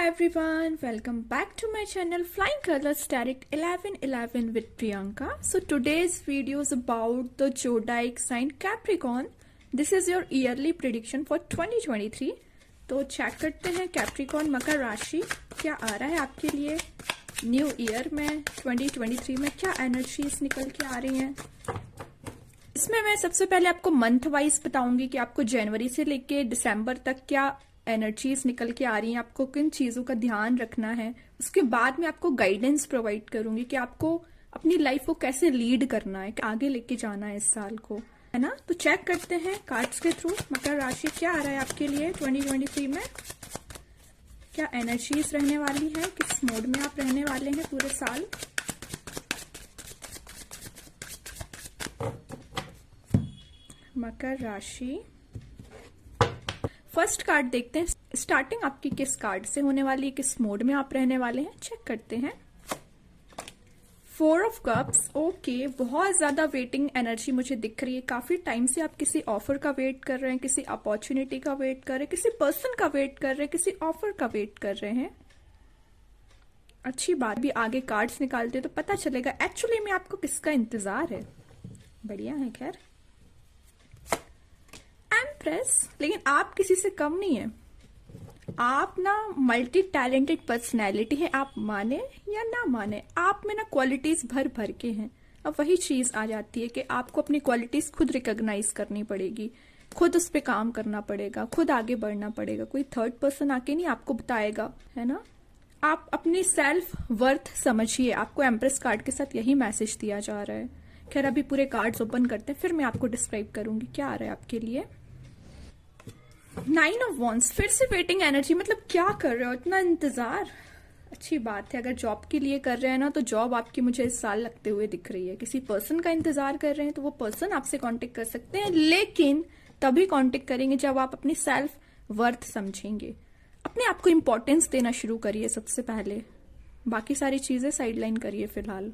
everyone, welcome back to my channel Flying Colors Direct 1111 with Priyanka. So today's video is about the zodiac sign Capricorn. This is your yearly prediction for 2023. तो check करते हैं Capricorn मकर राशि क्या आ रहा है आपके लिए new year में 2023 में, क्या एनर्जीज निकल के आ रही हैं। इसमें मैं सबसे पहले आपको मंथ वाइज बताऊंगी कि आपको जनवरी से लेके दिसंबर तक क्या एनर्जीज निकल के आ रही हैं, आपको किन चीजों का ध्यान रखना है। उसके बाद मैं आपको गाइडेंस प्रोवाइड करूंगी कि आपको अपनी लाइफ को कैसे लीड करना है, आगे लेके जाना है इस साल को, है ना। तो चेक करते हैं कार्ड्स के थ्रू मकर राशि क्या आ रहा है आपके लिए 2023 में, क्या एनर्जीज रहने वाली है, किस मोड में आप रहने वाले हैं पूरे साल। मकर राशि फर्स्ट कार्ड देखते हैं, स्टार्टिंग आपकी किस कार्ड से होने वाली है, किस मोड में आप रहने वाले हैं, चेक करते हैं। 4 ऑफ कप्स, ओके, बहुत ज्यादा वेटिंग एनर्जी मुझे दिख रही है। काफी टाइम से आप किसी ऑफर का वेट कर रहे हैं, किसी अपॉर्चुनिटी का वेट कर रहे हैं, किसी पर्सन का वेट कर रहे हैं, किसी ऑफर का वेट कर रहे हैं। अच्छी बात, भी आगे कार्ड्स निकालते हैं तो पता चलेगा एक्चुअली में आपको किसका इंतजार है। बढ़िया है। खैर एम्प्रेस, लेकिन आप किसी से कम नहीं है, आप ना मल्टी टैलेंटेड पर्सनैलिटी है, आप माने या ना माने आप में ना क्वालिटीज भर भर के हैं। अब वही चीज आ जाती है कि आपको अपनी क्वालिटीज खुद रिकॉग्नाइज करनी पड़ेगी, खुद उस पर काम करना पड़ेगा, खुद आगे बढ़ना पड़ेगा। कोई थर्ड पर्सन आके नहीं आपको बताएगा, है ना। आप अपनी सेल्फ वर्थ समझिए, आपको एम्प्रेस कार्ड के साथ यही मैसेज दिया जा रहा है। खैर अभी पूरे कार्ड्स ओपन करते हैं, फिर मैं आपको डिस्क्राइब करूंगी क्या आ रहा है आपके लिए। 9 ऑफ वॉन्ड्स, फिर से वेटिंग एनर्जी, मतलब क्या कर रहे हो, इतना इंतजार। अच्छी बात है, अगर जॉब के लिए कर रहे हैं ना तो जॉब आपकी मुझे इस साल लगते हुए दिख रही है। किसी पर्सन का इंतजार कर रहे हैं तो वो पर्सन आपसे कांटेक्ट कर सकते हैं, लेकिन तभी कांटेक्ट करेंगे जब आप अपनी सेल्फ वर्थ समझेंगे। अपने आप को इंपॉर्टेंस देना शुरू करिए सबसे पहले, बाकी सारी चीजें साइडलाइन करिए फिलहाल।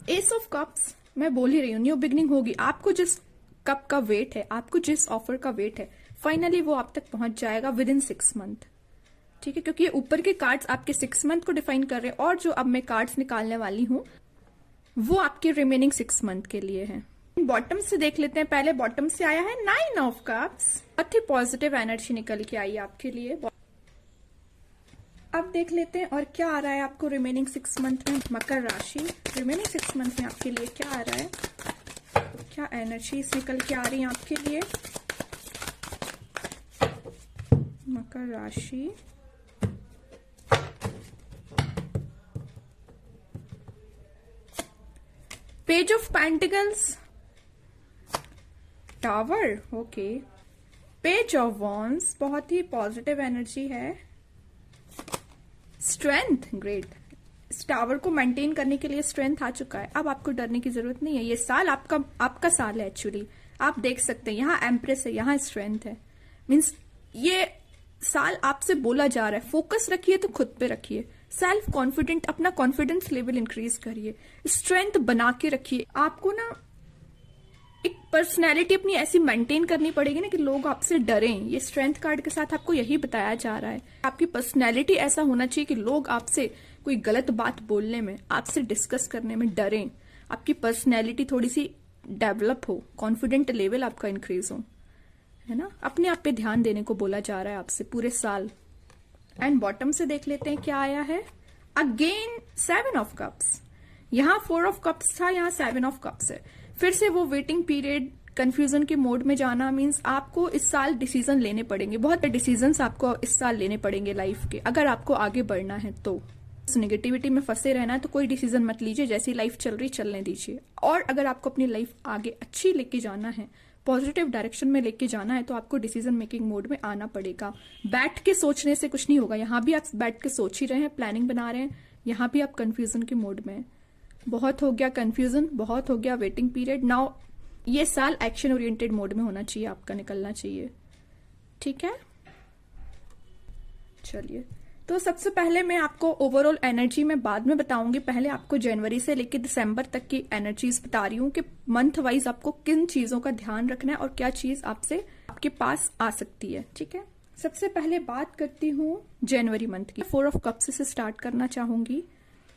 एस ऑफ कप्स, मैं बोल ही रही हूं न्यू बिगनिंग होगी। आपको जिस कप का वेट है, आपको जिस ऑफर का वेट है, फाइनली वो आप तक पहुंच जाएगा विद इन 6 मंथ। ठीक है, क्योंकि ऊपर के कार्ड्स आपके 6 मंथ को डिफाइन कर रहे हैं और जो अब मैं कार्ड्स निकालने वाली हूं वो आपके रिमेनिंग 6 मंथ के लिए है। बॉटम से देख लेते हैं, पहले बॉटम से आया है 9 ऑफ कप्स, बहुत ही पॉजिटिव एनर्जी निकल के आई आपके लिए। अब देख लेते हैं और क्या आ रहा है आपको रिमेनिंग 6 मंथ में। मकर राशि रिमेनिंग 6 मंथ में आपके लिए क्या आ रहा है, क्या एनर्जीज निकल के आ रही हैं आपके लिए। मकर राशि page of pentacles, tower, okay, page of wands, बहुत ही पॉजिटिव एनर्जी है। स्ट्रेंथ, ग्रेट, इस टावर को मेंटेन करने के लिए स्ट्रेंथ आ चुका है। अब आपको डरने की जरूरत नहीं है, ये साल आपका साल है। एक्चुअली आप देख सकते हैं यहाँ एम्प्रेस है, यहाँ स्ट्रेंथ है, मीन्स ये साल आपसे बोला जा रहा है फोकस रखिए तो खुद पे रखिए, सेल्फ कॉन्फिडेंट, अपना कॉन्फिडेंस लेवल इंक्रीज करिए, स्ट्रेंथ बना के रखिए। आपको ना एक पर्सनैलिटी अपनी ऐसी मेंटेन करनी पड़ेगी ना कि लोग आपसे डरें। ये स्ट्रेंथ कार्ड के साथ आपको यही बताया जा रहा है, आपकी पर्सनैलिटी ऐसा होना चाहिए कि लोग आपसे कोई गलत बात बोलने में, आपसे डिस्कस करने में डरें। आपकी पर्सनैलिटी थोड़ी सी डेवलप हो, कॉन्फिडेंट लेवल आपका इंक्रीज हो, है ना। अपने आप पे ध्यान देने को बोला जा रहा है आपसे पूरे साल। एंड बॉटम से देख लेते हैं क्या आया है। अगेन 7 ऑफ कप्स, यहाँ 4 ऑफ कप्स था, यहाँ 7 ऑफ कप्स है। फिर से वो वेटिंग पीरियड, कंफ्यूजन के मोड में जाना, मींस आपको इस साल डिसीजन लेने पड़ेंगे, बहुत डिसीजंस आपको इस साल लेने पड़ेंगे लाइफ के, अगर आपको आगे बढ़ना है तो। नेगेटिविटी में फंसे रहना है तो कोई डिसीजन मत लीजिए, जैसी लाइफ चल रही चलने दीजिए। और अगर आपको अपनी लाइफ आगे अच्छी लेके जाना है, पॉजिटिव डायरेक्शन में लेके जाना है, तो आपको डिसीजन मेकिंग मोड में आना पड़ेगा। बैठ के सोचने से कुछ नहीं होगा, यहाँ भी आप बैठ के सोच ही रहे हैं, प्लानिंग बना रहे हैं, यहाँ भी आप कंफ्यूजन के मोड में। बहुत हो गया कंफ्यूजन, बहुत हो गया वेटिंग पीरियड, नाउ ये साल एक्शन ओरिएंटेड मोड में होना चाहिए, आपका निकलना चाहिए। ठीक है, चलिए, तो सबसे पहले मैं आपको ओवरऑल एनर्जी में बाद में बताऊंगी, पहले आपको जनवरी से लेकर दिसंबर तक की एनर्जीज बता रही हूँ कि मंथ वाइज आपको किन चीजों का ध्यान रखना है और क्या चीज आपसे आपके पास आ सकती है। ठीक है, सबसे पहले बात करती हूँ जनवरी मंथ की। 4 ऑफ कप्स से स्टार्ट करना चाहूंगी।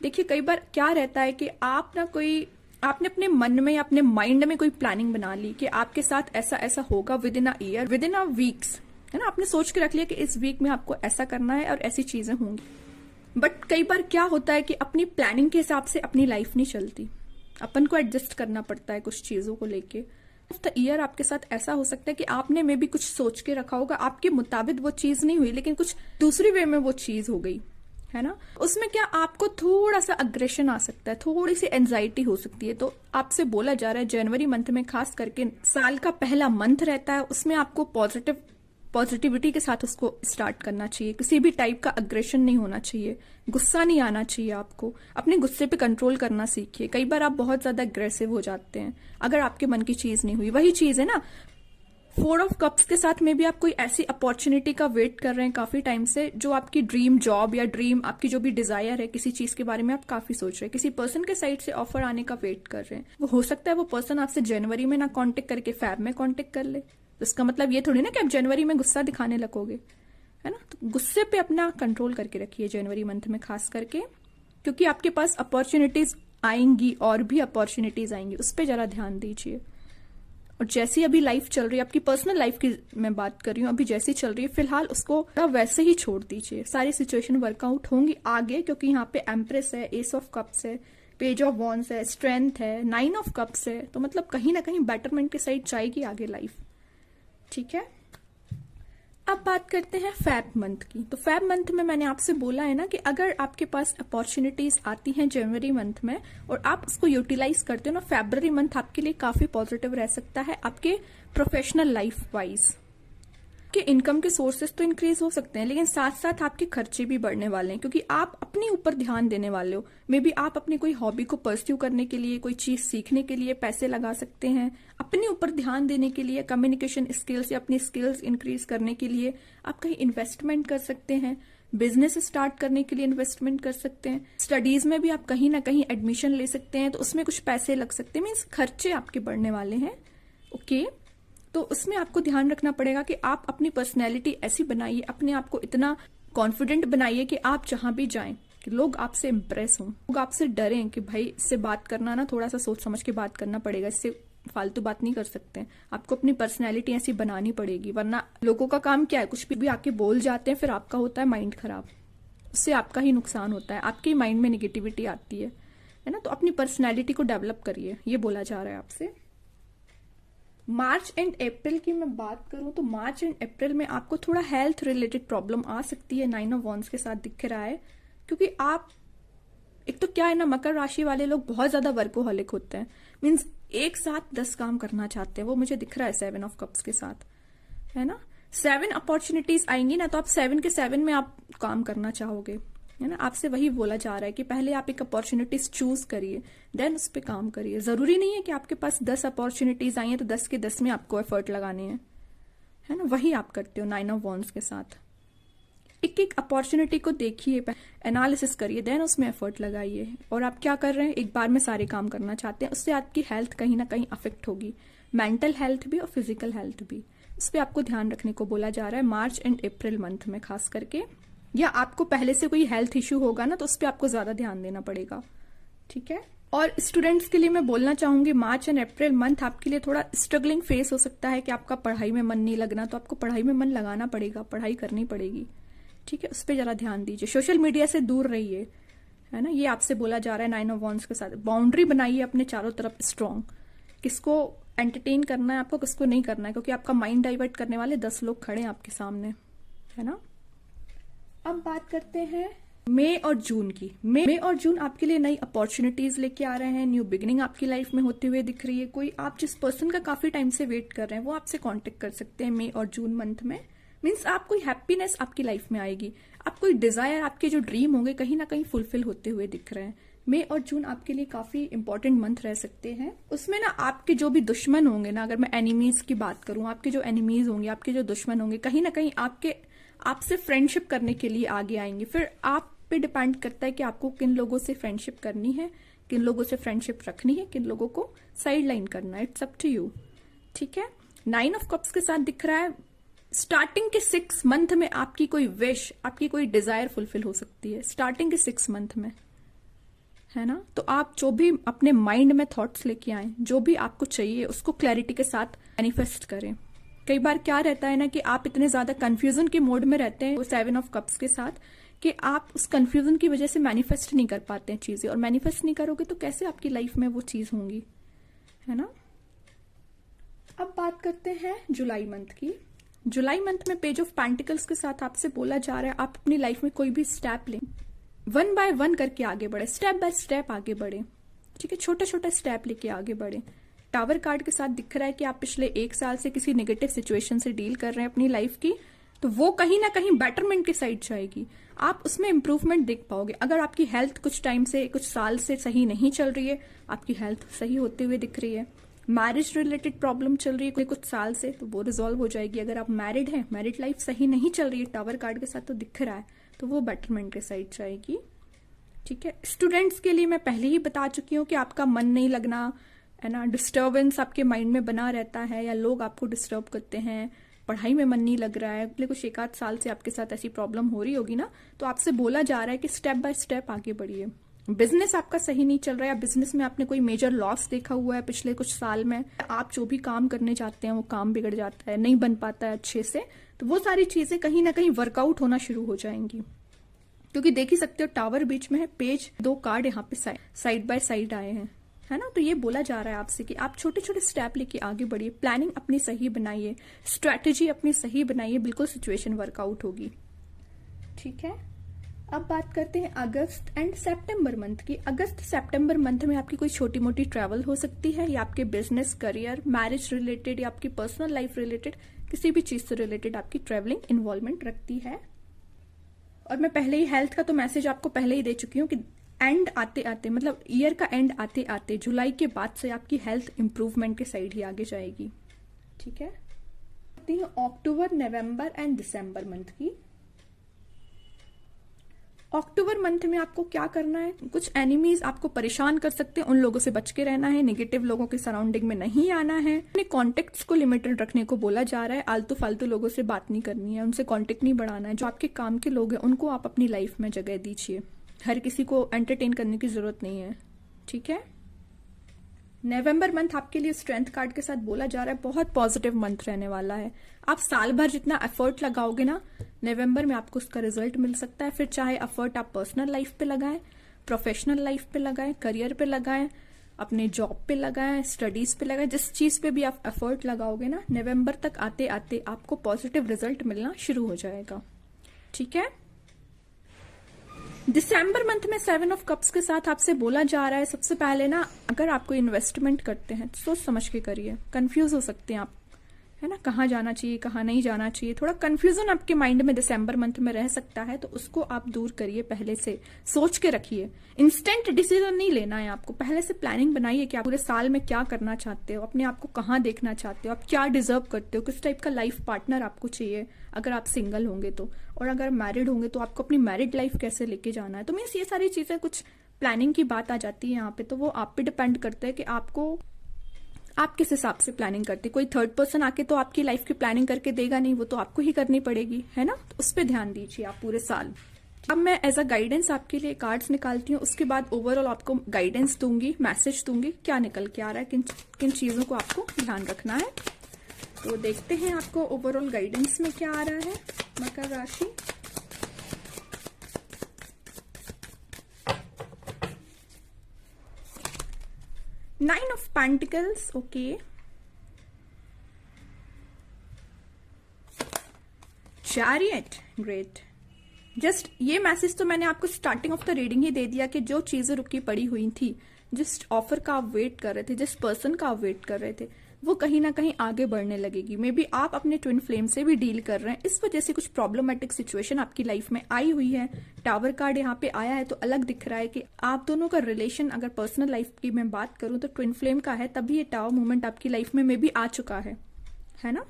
देखिए, कई बार क्या रहता है कि आपने अपने मन में या अपने माइंड में कोई प्लानिंग बना ली कि आपके साथ ऐसा ऐसा होगा with in a year, with in a weeks, है ना। आपने सोच के रख लिया कि इस वीक में आपको ऐसा करना है और ऐसी चीजें होंगी। बट कई बार क्या होता है कि अपनी प्लानिंग के हिसाब से अपनी लाइफ नहीं चलती, अपन को एडजस्ट करना पड़ता है कुछ चीजों को लेके। द ईयर आपके साथ ऐसा हो सकता है कि आपने में भी कुछ सोच के रखा होगा, आपके मुताबिक वो चीज नहीं हुई, लेकिन कुछ दूसरी वे में वो चीज हो गई, है ना। उसमें क्या आपको थोड़ा सा अग्रेशन आ सकता है, थोड़ी सी एंजाइटी हो सकती है। तो आपसे बोला जा रहा है जनवरी मंथ में, खास करके साल का पहला मंथ रहता है, उसमें आपको पॉजिटिविटी के साथ उसको स्टार्ट करना चाहिए। किसी भी टाइप का अग्रेशन नहीं होना चाहिए, गुस्सा नहीं आना चाहिए। आपको अपने गुस्से पे कंट्रोल करना सीखिए। कई बार आप बहुत ज्यादा अग्रेसिव हो जाते हैं अगर आपके मन की चीज नहीं हुई। वही चीज है ना, 4 ऑफ कप्स के साथ में भी आप कोई ऐसी अपॉर्चुनिटी का वेट कर रहे हैं काफी टाइम से, जो आपकी ड्रीम जॉब या ड्रीम आपकी जो भी डिजायर है, किसी चीज के बारे में आप काफी सोच रहे हैं, किसी पर्सन के साइड से ऑफर आने का वेट कर रहे हैं। वो हो सकता है वो पर्सन आपसे जनवरी में ना कांटेक्ट करके फेब में कांटेक्ट कर ले। तो इसका मतलब ये थोड़ी ना कि आप जनवरी में गुस्सा दिखाने लगोगे, है ना। तो गुस्से पे अपना कंट्रोल करके रखिए जनवरी मंथ में खास करके, क्योंकि आपके पास अपॉर्चुनिटीज आएंगी और भी अपॉर्चुनिटीज आएंगी, उस पर जरा ध्यान दीजिए। और जैसी अभी लाइफ चल रही है, आपकी पर्सनल लाइफ की मैं बात कर रही हूँ, अभी जैसी चल रही है फिलहाल उसको वैसे ही छोड़ दीजिए। सारी सिचुएशन वर्कआउट होंगी आगे, क्योंकि यहाँ पे एम्प्रेस है, एस ऑफ कप्स है, पेज ऑफ वॉन्ड्स है, स्ट्रेंथ है, 9 ऑफ कप्स है। तो मतलब कहीं ना कहीं बेटरमेंट की साइड जाएगी आगे लाइफ, ठीक है। अब बात करते हैं फेब मंथ की। तो फेब मंथ में मैंने आपसे बोला है ना कि अगर आपके पास अपॉर्चुनिटीज आती हैं जनवरी मंथ में और आप उसको यूटिलाइज करते हो ना, फेब्रुअरी मंथ आपके लिए काफी पॉजिटिव रह सकता है आपके प्रोफेशनल लाइफ वाइज। कि इनकम के सोर्सेज तो इंक्रीज हो सकते हैं, लेकिन साथ साथ आपके खर्चे भी बढ़ने वाले हैं, क्योंकि आप अपने ऊपर ध्यान देने वाले हो। मे बी आप अपनी कोई हॉबी को परस्यू करने के लिए, कोई चीज सीखने के लिए पैसे लगा सकते हैं। अपने ऊपर ध्यान देने के लिए, कम्युनिकेशन स्किल्स या अपनी स्किल्स इंक्रीज करने के लिए आप कहीं इन्वेस्टमेंट कर सकते हैं। बिजनेस स्टार्ट करने के लिए इन्वेस्टमेंट कर सकते हैं। स्टडीज में भी आप कहीं ना कहीं एडमिशन ले सकते हैं, तो उसमें कुछ पैसे लग सकते हैं, मीन्स खर्चे आपके बढ़ने वाले हैं। ओके, तो उसमें आपको ध्यान रखना पड़ेगा कि आप अपनी पर्सनैलिटी ऐसी बनाइए, अपने आप को इतना कॉन्फिडेंट बनाइए कि आप जहां भी जाएं कि लोग आपसे इम्प्रेस हों, लोग आपसे डरें कि भाई इससे बात करना ना थोड़ा सा सोच समझ के बात करना पड़ेगा, इससे फालतू बात नहीं कर सकते। आपको अपनी पर्सनैलिटी ऐसी बनानी पड़ेगी, वरना लोगों का काम क्या है, कुछ भी आके बोल जाते हैं, फिर आपका होता है माइंड खराब, उससे आपका ही नुकसान होता है, आपके माइंड में निगेटिविटी आती है ना। तो अपनी पर्सनैलिटी को डेवलप करिए, ये बोला जा रहा है आपसे। मार्च एंड अप्रैल की मैं बात करूं तो मार्च एंड अप्रैल में आपको थोड़ा हेल्थ रिलेटेड प्रॉब्लम आ सकती है, 9 ऑफ वॉन्ड्स के साथ दिख रहा है। क्योंकि आप एक तो क्या है ना, मकर राशि वाले लोग बहुत ज्यादा वर्कोहॉलिक होते हैं, मीन्स एक साथ 10 काम करना चाहते हैं, वो मुझे दिख रहा है 7 ऑफ कप्स के साथ, है ना। 7 अपॉर्चुनिटीज आएंगी ना, तो आप 7 के 7 में आप काम करना चाहोगे, है ना। आपसे वही बोला जा रहा है कि पहले आप एक अपॉर्चुनिटीज चूज करिए, देन उस पर काम करिए। जरूरी नहीं है कि आपके पास 10 अपॉर्चुनिटीज आई हैं तो 10 के 10 में आपको एफर्ट लगाने हैं, है ना। वही आप करते हो 9 ऑफ वॉन्ड्स के साथ। एक एक अपॉर्चुनिटी को देखिए, एनालिसिस करिए, देन उसमें एफर्ट लगाइए। और आप क्या कर रहे हैं, एक बार में सारे काम करना चाहते हैं, उससे आपकी हेल्थ कहीं ना कहीं अफेक्ट होगी, मेंटल हेल्थ भी और फिजिकल हेल्थ भी। इस पर आपको ध्यान रखने को बोला जा रहा है मार्च एंड अप्रैल मंथ में खास करके। या आपको पहले से कोई हेल्थ इश्यू होगा ना, तो उस पर आपको ज्यादा ध्यान देना पड़ेगा, ठीक है। और स्टूडेंट्स के लिए मैं बोलना चाहूंगी, मार्च एंड अप्रैल मंथ आपके लिए थोड़ा स्ट्रगलिंग फेस हो सकता है कि आपका पढ़ाई में मन नहीं लगना, तो आपको पढ़ाई में मन लगाना पड़ेगा, पढ़ाई करनी पड़ेगी, ठीक है। उस पर जरा ध्यान दीजिए। सोशल मीडिया से दूर रहिए, है ना, ये आपसे बोला जा रहा है 9 ऑफ वॉन्ड्स के साथ। बाउंड्री बनाइए अपने चारों तरफ स्ट्रांग, किसको एंटरटेन करना है आपको, किसको नहीं करना है, क्योंकि आपका माइंड डाइवर्ट करने वाले 10 लोग खड़े हैं आपके सामने, है ना। अब बात करते हैं मई और जून की। मई और जून आपके लिए नई अपॉर्चुनिटीज लेके आ रहे हैं, न्यू बिगिनिंग आपकी लाइफ में होते हुए दिख रही है। कोई आप जिस पर्सन का काफी टाइम से वेट कर रहे हैं वो आपसे कांटेक्ट कर सकते हैं मई और जून मंथ में। मीन्स आप कोई हैप्पीनेस आपकी लाइफ में आएगी, आप कोई डिजायर, आपके जो ड्रीम होंगे कहीं ना कहीं फुलफिल होते हुए दिख रहे हैं। मई और जून आपके लिए काफी इंपॉर्टेंट मंथ रह सकते हैं। उसमें ना आपके जो भी दुश्मन होंगे ना, अगर मैं एनिमीज की बात करूं, आपके जो एनिमीज होंगे, आपके जो दुश्मन होंगे, कहीं ना कहीं आपसे फ्रेंडशिप करने के लिए आगे आएंगे। फिर आप पे डिपेंड करता है कि आपको किन लोगों से फ्रेंडशिप करनी है, किन लोगों से फ्रेंडशिप रखनी है, किन लोगों को साइड लाइन करना है। इट्स अप टू यू, ठीक है। 9 ऑफ कप्स के साथ दिख रहा है स्टार्टिंग के 6 मंथ में आपकी कोई विश, आपकी कोई डिजायर फुलफिल हो सकती है स्टार्टिंग के 6 मंथ में, है ना। तो आप जो भी अपने माइंड में थॉट्स लेके आए, जो भी आपको चाहिए उसको क्लैरिटी के साथ मैनिफेस्ट करें। कई बार क्या रहता है ना कि आप इतने ज्यादा कंफ्यूजन के मोड में रहते हैं 7 ऑफ कप्स के साथ कि आप उस कंफ्यूजन की वजह से मैनिफेस्ट नहीं कर पाते हैं चीजें, और मैनिफेस्ट नहीं करोगे तो कैसे आपकी लाइफ में वो चीज होंगी, है ना। अब बात करते हैं जुलाई मंथ की। जुलाई मंथ में पेज ऑफ पेंटिकल्स के साथ आपसे बोला जा रहा है आप अपनी लाइफ में कोई भी स्टेप लें, 1 बाय 1 करके आगे बढ़े, स्टेप बाय स्टेप आगे बढ़े, ठीक है, छोटा छोटा स्टेप लेके आगे बढ़े। टावर कार्ड के साथ दिख रहा है कि आप पिछले 1 साल से किसी नेगेटिव सिचुएशन से डील कर रहे हैं अपनी लाइफ की, तो वो कहीं ना कहीं बेटरमेंट की साइड जाएगी, आप उसमें इंप्रूवमेंट देख पाओगे। अगर आपकी हेल्थ कुछ टाइम से, कुछ साल से सही नहीं चल रही है, आपकी हेल्थ सही होते हुए दिख रही है। मैरिज रिलेटेड प्रॉब्लम चल रही है कोई कुछ साल से, तो वो रिजॉल्व हो जाएगी। अगर आप मैरिड हैं, मैरिड लाइफ सही नहीं चल रही है, टावर कार्ड के साथ तो दिख रहा है, तो वो बेटरमेंट के साइड जाएगी, ठीक है। स्टूडेंट्स के लिए मैं पहले ही बता चुकी हूँ कि आपका मन नहीं लगना, है ना, डिस्टर्बेंस आपके माइंड में बना रहता है, या लोग आपको डिस्टर्ब करते हैं, पढ़ाई में मन नहीं लग रहा है, पिछले कुछ 1 आध साल से आपके साथ ऐसी प्रॉब्लम हो रही होगी ना, तो आपसे बोला जा रहा है कि स्टेप बाय स्टेप आगे बढ़िए। बिजनेस आपका सही नहीं चल रहा है, बिजनेस में आपने कोई मेजर लॉस देखा हुआ है पिछले कुछ साल में, आप जो भी काम करने जाते हैं वो काम बिगड़ जाता है, नहीं बन पाता है अच्छे से, तो वो सारी चीजें कहीं ना कहीं वर्कआउट होना शुरू हो जाएंगी। क्योंकि देख ही सकते हो टावर बीच में है, पेज 2 कार्ड यहाँ पे साइड बाय साइड आए हैं, है ना। तो ये बोला जा रहा है आपसे कि आप छोटे छोटे स्टेप लेके आगे बढ़िए, प्लानिंग अपनी सही बनाइए, स्ट्रैटेजी अपनी सही बनाइए, बिल्कुल सिचुएशन वर्कआउट होगी, ठीक है। अब बात करते हैं अगस्त एंड सितंबर मंथ की। अगस्त सितंबर मंथ में आपकी कोई छोटी मोटी ट्रैवल हो सकती है, या आपके बिजनेस, करियर, मैरिज रिलेटेड या आपकी पर्सनल लाइफ रिलेटेड किसी भी चीज से रिलेटेड आपकी ट्रैवलिंग इन्वॉल्वमेंट रखती है। और मैं पहले ही हेल्थ का तो मैसेज आपको पहले ही दे चुकी हूँ कि एंड आते आते, मतलब ईयर का एंड आते आते जुलाई के बाद से आपकी हेल्थ इंप्रूवमेंट के साइड ही आगे जाएगी, ठीक है। अक्टूबर, नवंबर एंड दिसंबर मंथ की। अक्टूबर मंथ में आपको क्या करना है, कुछ एनिमीज आपको परेशान कर सकते हैं, उन लोगों से बच के रहना है, नेगेटिव लोगों के सराउंडिंग में नहीं आना है, अपने कॉन्टेक्ट्स को लिमिटेड रखने को बोला जा रहा है, आलतू फालतू लोगों से बात नहीं करनी है, उनसे कॉन्टेक्ट नहीं बढ़ाना है। जो आपके काम के लोग हैं उनको आप अपनी लाइफ में जगह दीजिए, हर किसी को एंटरटेन करने की जरूरत नहीं है, ठीक है। नवंबर मंथ आपके लिए स्ट्रेंथ कार्ड के साथ बोला जा रहा है बहुत पॉजिटिव मंथ रहने वाला है। आप साल भर जितना एफर्ट लगाओगे ना, नवंबर में आपको उसका रिजल्ट मिल सकता है। फिर चाहे एफर्ट आप पर्सनल लाइफ पे लगाएं, प्रोफेशनल लाइफ पे लगाएं, करियर पे लगाएं, अपने जॉब पे लगाएं, स्टडीज पे लगाएं, जिस चीज पे भी आप एफर्ट लगाओगे ना, नवंबर तक आते आते आपको पॉजिटिव रिजल्ट मिलना शुरू हो जाएगा, ठीक है। दिसंबर मंथ में 7 ऑफ कप्स के साथ आपसे बोला जा रहा है सबसे पहले ना, अगर आप कोई इन्वेस्टमेंट करते हैं तो सोच समझ के करिए। कंफ्यूज हो सकते हैं आप, है ना, कहाँ जाना चाहिए कहाँ नहीं जाना चाहिए, थोड़ा कंफ्यूजन आपके माइंड में दिसंबर मंथ में रह सकता है, तो उसको आप दूर करिए, पहले से सोच के रखिए। इंस्टेंट डिसीजन नहीं लेना है आपको, पहले से प्लानिंग बनाइए कि आप पूरे साल में क्या करना चाहते हो, अपने आप को कहाँ देखना चाहते हो, आप क्या डिजर्व करते हो, किस टाइप का लाइफ पार्टनर आपको चाहिए अगर आप सिंगल होंगे तो, और अगर मैरिड होंगे तो आपको अपनी मैरिड लाइफ कैसे लेके जाना है। तो मीन्स ये सारी चीजें, कुछ प्लानिंग की बात आ जाती है यहाँ पे, तो वो आप पे डिपेंड करता है कि आपको, आप किस हिसाब से प्लानिंग करते। कोई थर्ड पर्सन आके तो आपकी लाइफ की प्लानिंग करके देगा नहीं, वो तो आपको ही करनी पड़ेगी, है ना। तो उस पर ध्यान दीजिए आप पूरे साल। अब मैं एज अ गाइडेंस आपके लिए कार्ड्स निकालती हूँ, उसके बाद ओवरऑल आपको गाइडेंस दूंगी, मैसेज दूंगी, क्या निकल के आ रहा है, किन किन चीजों को आपको ध्यान रखना है। तो देखते हैं आपको ओवरऑल गाइडेंस में क्या आ रहा है मकर राशि। Nine of pentacles, okay. Chariot, great. Just ये मैसेज तो मैंने आपको स्टार्टिंग ऑफ द रीडिंग ही दे दिया कि जो चीजें रुकी पड़ी हुई थी, जिस ऑफर का आप वेट कर रहे थे, जिस पर्सन का आप वेट कर रहे थे, वो कहीं ना कहीं आगे बढ़ने लगेगी। मे बी आप अपने ट्विन फ्लेम से भी डील कर रहे हैं, इस वजह से कुछ प्रॉब्लमेटिक सिचुएशन आपकी लाइफ में आई हुई है। टावर कार्ड यहाँ पे आया है तो अलग दिख रहा है कि आप दोनों का रिलेशन, अगर पर्सनल लाइफ की मैं बात करूं तो ट्विन फ्लेम का है, तभी ये टावर मूवमेंट आपकी लाइफ में मे बी आ चुका है ना।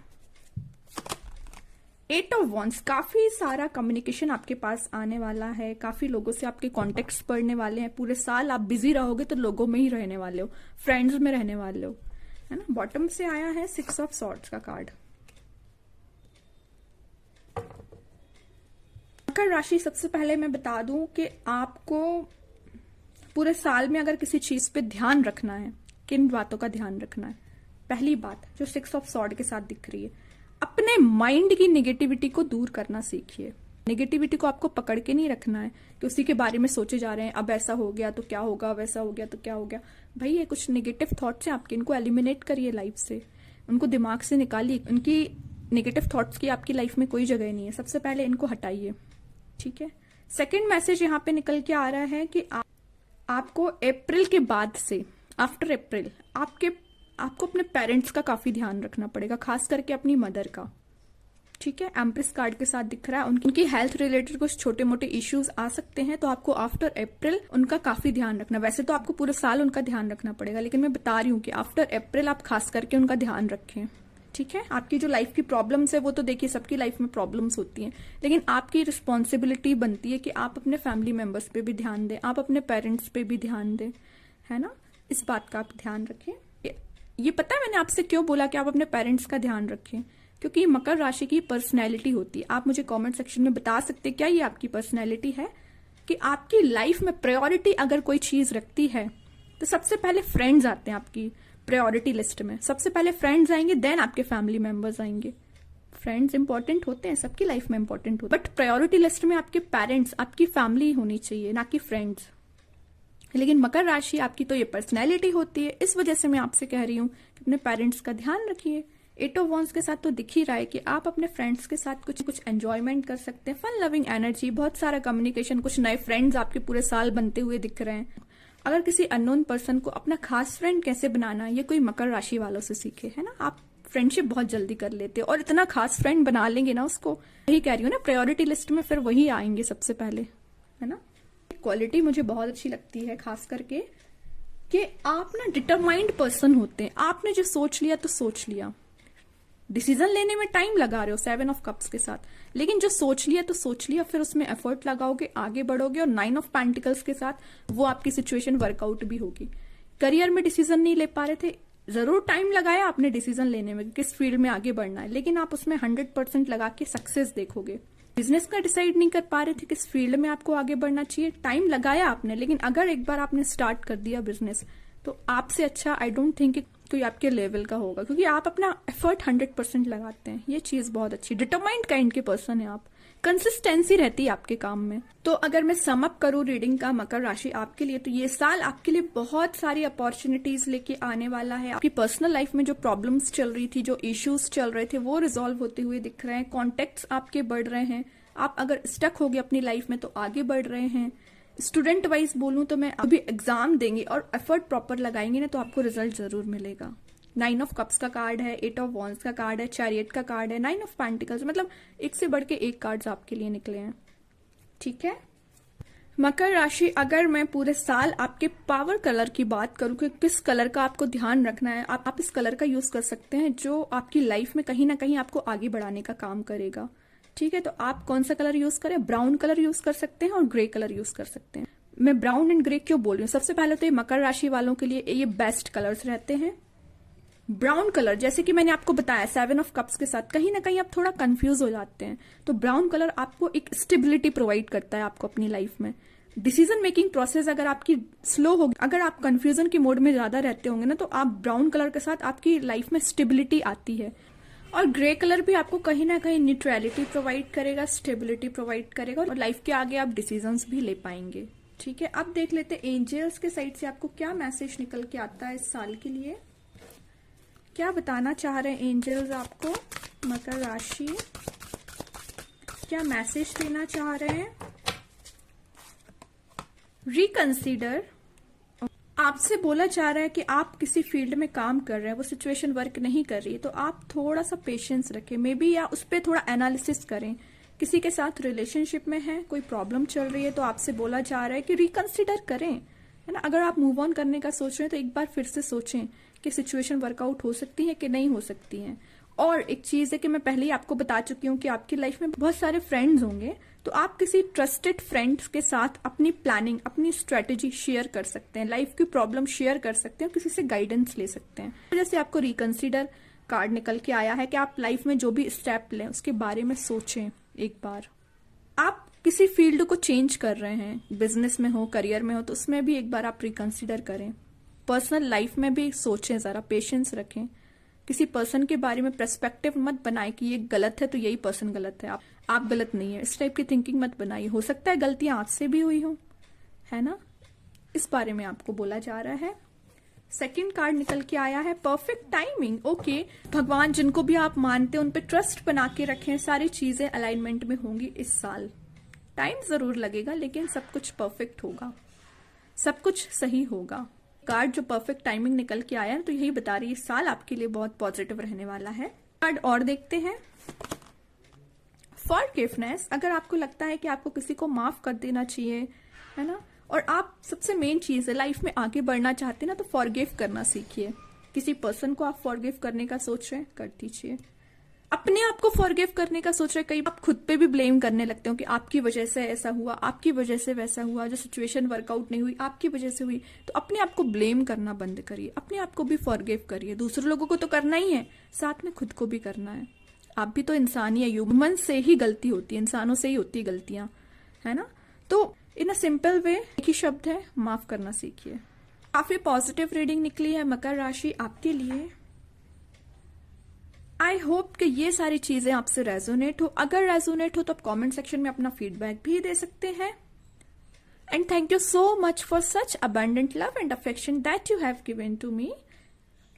8 ऑफ वॉन्ड्स, काफी सारा कम्युनिकेशन आपके पास आने वाला है, काफी लोगों से आपके कॉन्टेक्ट्स पड़ने वाले हैं। पूरे साल आप बिजी रहोगे तो लोगों में ही रहने वाले हो, फ्रेंड्स में रहने वाले हो, है ना। बॉटम से आया है 6 ऑफ सॉर्ड्स का कार्ड। मकर राशि, सबसे पहले मैं बता दूं कि आपको पूरे साल में अगर किसी चीज पे ध्यान रखना है, किन बातों का ध्यान रखना है? पहली बात जो 6 ऑफ सॉर्ड के साथ दिख रही है, अपने माइंड की नेगेटिविटी को दूर करना सीखिए। नेगेटिविटी को आपको पकड़ के नहीं रखना है कि उसी के बारे में सोचे जा रहे हैं, अब ऐसा हो गया तो क्या होगा, वैसा हो गया तो क्या हो गया। भाई ये कुछ नेगेटिव थॉट्स हैं आपके, इनको एलिमिनेट करिए लाइफ से, उनको दिमाग से निकालिए। उनकी नेगेटिव थॉट्स की आपकी लाइफ में कोई जगह नहीं है, सबसे पहले इनको हटाइए, ठीक है। सेकेंड मैसेज यहाँ पे निकल के आ रहा है कि आपको अप्रैल के बाद से, आफ्टर अप्रैल, आपको अपने पेरेंट्स का काफी ध्यान रखना पड़ेगा, खास करके अपनी मदर का, ठीक है। एम्प्रेस कार्ड के साथ दिख रहा है उनकी हेल्थ रिलेटेड कुछ छोटे मोटे इश्यूज आ सकते हैं, तो आपको आफ्टर अप्रैल उनका काफी ध्यान रखना। वैसे तो आपको पूरे साल उनका ध्यान रखना पड़ेगा, लेकिन मैं बता रही हूँ कि आफ्टर अप्रैल आप खास करके उनका ध्यान रखें, ठीक है। आपकी जो लाइफ की प्रॉब्लम्स है वो तो देखिए सबकी लाइफ में प्रॉब्लम्स होती हैं, लेकिन आपकी रिस्पॉन्सिबिलिटी बनती है कि आप अपने फैमिली मेंबर्स पे भी ध्यान दें, आप अपने पेरेंट्स पे भी ध्यान दें, है ना। इस बात का आप ध्यान रखें। ये पता है मैंने आपसे क्यों बोला कि आप अपने पेरेंट्स का ध्यान रखें? क्योंकि मकर राशि की पर्सनैलिटी होती है। आप मुझे कमेंट सेक्शन में बता सकते हैं क्या ये आपकी पर्सनैलिटी है कि आपकी लाइफ में प्रायोरिटी अगर कोई चीज रखती है तो सबसे पहले फ्रेंड्स आते हैं आपकी प्रायोरिटी लिस्ट में। सबसे पहले फ्रेंड्स आएंगे, देन आपके फैमिली मेंबर्स आएंगे। फ्रेंड्स इंपॉर्टेंट होते हैं, सबकी लाइफ में इंपॉर्टेंट होते हैं, बट प्रायोरिटी लिस्ट में आपके पेरेंट्स, आपकी फैमिली होनी चाहिए, ना कि फ्रेंड्स। लेकिन मकर राशि आपकी तो ये पर्सनैलिटी होती है, इस वजह से मैं आपसे कह रही हूँ कि अपने पेरेंट्स का ध्यान रखिए। 8 ऑफ वॉन्ड्स के साथ तो दिख ही रहा है कि आप अपने फ्रेंड्स के साथ कुछ एंजॉयमेंट कर सकते हैं, फन लविंग एनर्जी, बहुत सारा कम्युनिकेशन, कुछ नए फ्रेंड्स आपके पूरे साल बनते हुए दिख रहे हैं। अगर किसी अननोन पर्सन को अपना खास फ्रेंड कैसे बनाना है, ये कोई मकर राशि वालों से सीखे, है ना। आप फ्रेंडशिप बहुत जल्दी कर लेते हो और इतना खास फ्रेंड बना लेंगे ना उसको, वही कह रही हूँ ना, प्रायोरिटी लिस्ट में फिर वही आएंगे सबसे पहले, है ना। क्वालिटी मुझे बहुत अच्छी लगती है, खास करके कि आप ना डिटरमाइंड पर्सन होते हैं। आपने जो सोच लिया तो सोच लिया, डिसीजन लेने में टाइम लगा रहे हो 7 ऑफ कप्स के साथ, लेकिन जो सोच लिया तो सोच लिया, फिर उसमें एफर्ट लगाओगे, आगे बढ़ोगे, और 9 ऑफ पेंटिकल्स के साथ वो आपकी सिचुएशन वर्कआउट भी होगी। करियर में डिसीजन नहीं ले पा रहे थे, जरूर टाइम लगाया आपने डिसीजन लेने में किस फील्ड में आगे बढ़ना है, लेकिन आप उसमें 100% लगा के सक्सेस देखोगे। बिजनेस का डिसाइड नहीं कर पा रहे थे किस फील्ड में आपको आगे बढ़ना चाहिए, टाइम लगाया आपने, लेकिन अगर एक बार आपने स्टार्ट कर दिया बिजनेस तो आपसे अच्छा आई डोंट थिंक कोई आपके लेवल का होगा, क्योंकि आप अपना एफर्ट 100% लगाते हैं। ये चीज बहुत अच्छी, डिटरमाइंड काइंड के पर्सन है आप, कंसिस्टेंसी रहती है आपके काम में। तो अगर मैं सम अप करूं रीडिंग का मकर राशि आपके लिए, तो ये साल आपके लिए बहुत सारी अपॉर्चुनिटीज लेके आने वाला है। आपकी पर्सनल लाइफ में जो प्रॉब्लम्स चल रही थी, जो इश्यूज चल रहे थे, वो रिजॉल्व होते हुए दिख रहे हैं। कॉन्टेक्ट्स आपके बढ़ रहे हैं, आप अगर स्टक हो गए अपनी लाइफ में तो आगे बढ़ रहे हैं। स्टूडेंट वाइज बोलूं तो मैं अभी एग्जाम देंगे और एफर्ट प्रॉपर लगाएंगे ना, तो आपको रिजल्ट जरूर मिलेगा। 9 ऑफ कप्स का कार्ड है, 8 ऑफ वॉन्ड्स का कार्ड है, चैरियट का कार्ड है, 9 ऑफ पेंटिकल्स, मतलब एक से बढ़ के एक कार्ड्स आपके लिए निकले हैं, ठीक है। मकर राशि, अगर मैं पूरे साल आपके पावर कलर की बात करूं कि किस कलर का आपको ध्यान रखना है, आप इस कलर का यूज कर सकते हैं जो आपकी लाइफ में कहीं ना कहीं आपको आगे बढ़ाने का काम करेगा, ठीक है। तो आप कौन सा कलर यूज करें? ब्राउन कलर यूज कर सकते हैं और ग्रे कलर यूज कर सकते हैं। मैं ब्राउन एंड ग्रे क्यों बोल रही हूँ? सबसे पहले तो ये मकर राशि वालों के लिए ये बेस्ट कलर्स रहते हैं। ब्राउन कलर, जैसे कि मैंने आपको बताया 7 ऑफ कप्स के साथ कहीं ना कहीं आप थोड़ा कंफ्यूज हो जाते हैं, तो ब्राउन कलर आपको एक स्टेबिलिटी प्रोवाइड करता है आपको अपनी लाइफ में। डिसीजन मेकिंग प्रोसेस अगर आपकी स्लो होगी, अगर आप कंफ्यूजन के मोड में ज्यादा रहते होंगे ना, तो आप ब्राउन कलर के साथ आपकी लाइफ में स्टेबिलिटी आती है। और ग्रे कलर भी आपको कहीं ना कहीं न्यूट्रलिटी प्रोवाइड करेगा, स्टेबिलिटी प्रोवाइड करेगा, और लाइफ के आगे आप डिसीजंस भी ले पाएंगे, ठीक है। अब देख लेते हैं एंजल्स के साइड से आपको क्या मैसेज निकल के आता है इस साल के लिए। क्या बताना चाह रहे हैं एंजल्स आपको? मकर राशि क्या मैसेज देना चाह रहे हैं? रिकंसीडर, आपसे बोला जा रहा है कि आप किसी फील्ड में काम कर रहे हैं, वो सिचुएशन वर्क नहीं कर रही है, तो आप थोड़ा सा पेशेंस रखें, मे बी, या उस पर थोड़ा एनालिसिस करें। किसी के साथ रिलेशनशिप में है, कोई प्रॉब्लम चल रही है, तो आपसे बोला जा रहा है कि रिकंसिडर करें, है ना। अगर आप मूव ऑन करने का सोच रहे हैं तो एक बार फिर से सोचें कि सिचुएशन वर्कआउट हो सकती है कि नहीं हो सकती है। और एक चीज है कि मैं पहले ही आपको बता चुकी हूँ कि आपकी लाइफ में बहुत सारे फ्रेंड्स होंगे, तो आप किसी ट्रस्टेड फ्रेंड्स के साथ अपनी प्लानिंग, अपनी स्ट्रेटेजी शेयर कर सकते हैं, लाइफ की प्रॉब्लम शेयर कर सकते हैं, किसी से गाइडेंस ले सकते हैं। जैसे आपको रिकंसिडर कार्ड निकल के आया है कि आप लाइफ में जो भी स्टेप लें उसके बारे में सोचें एक बार। आप किसी फील्ड को चेंज कर रहे हैं, बिजनेस में हो, करियर में हो, तो उसमें भी एक बार आप रिकंसिडर करें। पर्सनल लाइफ में भी सोचें, जरा पेशेंस रखें। किसी पर्सन के बारे में पर्सपेक्टिव मत बनाए कि ये गलत है तो यही पर्सन गलत है, आप गलत नहीं है, इस टाइप की थिंकिंग मत बनाइए। हो सकता है गलतियां आज से भी हुई हो, है ना, इस बारे में आपको बोला जा रहा है। सेकंड कार्ड निकल के आया है परफेक्ट टाइमिंग। ओके, भगवान जिनको भी आप मानते हैं उन पे ट्रस्ट बना के रखें, सारी चीजें अलाइनमेंट में होंगी इस साल। टाइम जरूर लगेगा लेकिन सब कुछ परफेक्ट होगा, सब कुछ सही होगा। कार्ड जो परफेक्ट टाइमिंग निकल के आया है तो यही बता रही है इस साल आपके लिए बहुत पॉजिटिव रहने वाला है। कार्ड और देखते हैं, फॉरगिवनेस। अगर आपको लगता है कि आपको किसी को माफ कर देना चाहिए, है ना, और आप सबसे मेन चीज है लाइफ में आगे बढ़ना चाहते हैं ना, तो फॉरगिव करना सीखिए। किसी पर्सन को आप फॉरगिव करने का सोच रहे हैं, कर दीजिए। अपने आप को फॉरगिव करने का सोच रहे हैं, कई आप खुद पे भी ब्लेम करने लगते हो कि आपकी वजह से ऐसा हुआ, आपकी वजह से वैसा हुआ, जो सिचुएशन वर्कआउट नहीं हुई आपकी वजह से हुई। तो अपने आप को ब्लेम करना बंद करिए, अपने आप को भी फॉरगिव करिए। दूसरे लोगों को तो करना ही है, साथ में खुद को भी करना है। आप भी तो इंसान ही है, ह्यूमन से ही गलती होती है, इंसानों से ही होती है गलतियां, है ना। तो इन अ सिंपल वे एक ही शब्द है, माफ करना सीखिए। काफी पॉजिटिव रीडिंग निकली है मकर राशि आपके लिए। आई होप कि ये सारी चीजें आपसे रेजोनेट हो। अगर रेजोनेट हो तो आप कमेंट सेक्शन में अपना फीडबैक भी दे सकते हैं। And thank you so much for such abundant love and affection that you have given to me.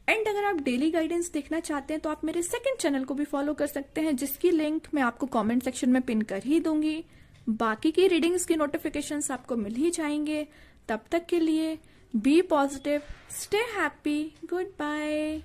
And अगर आप डेली गाइडेंस देखना चाहते हैं तो आप मेरे सेकंड चैनल को भी फॉलो कर सकते हैं, जिसकी लिंक मैं आपको कमेंट सेक्शन में पिन कर ही दूंगी। बाकी की रीडिंग्स की नोटिफिकेशंस आपको मिल ही जाएंगे। तब तक के लिए be positive, stay happy, good bye.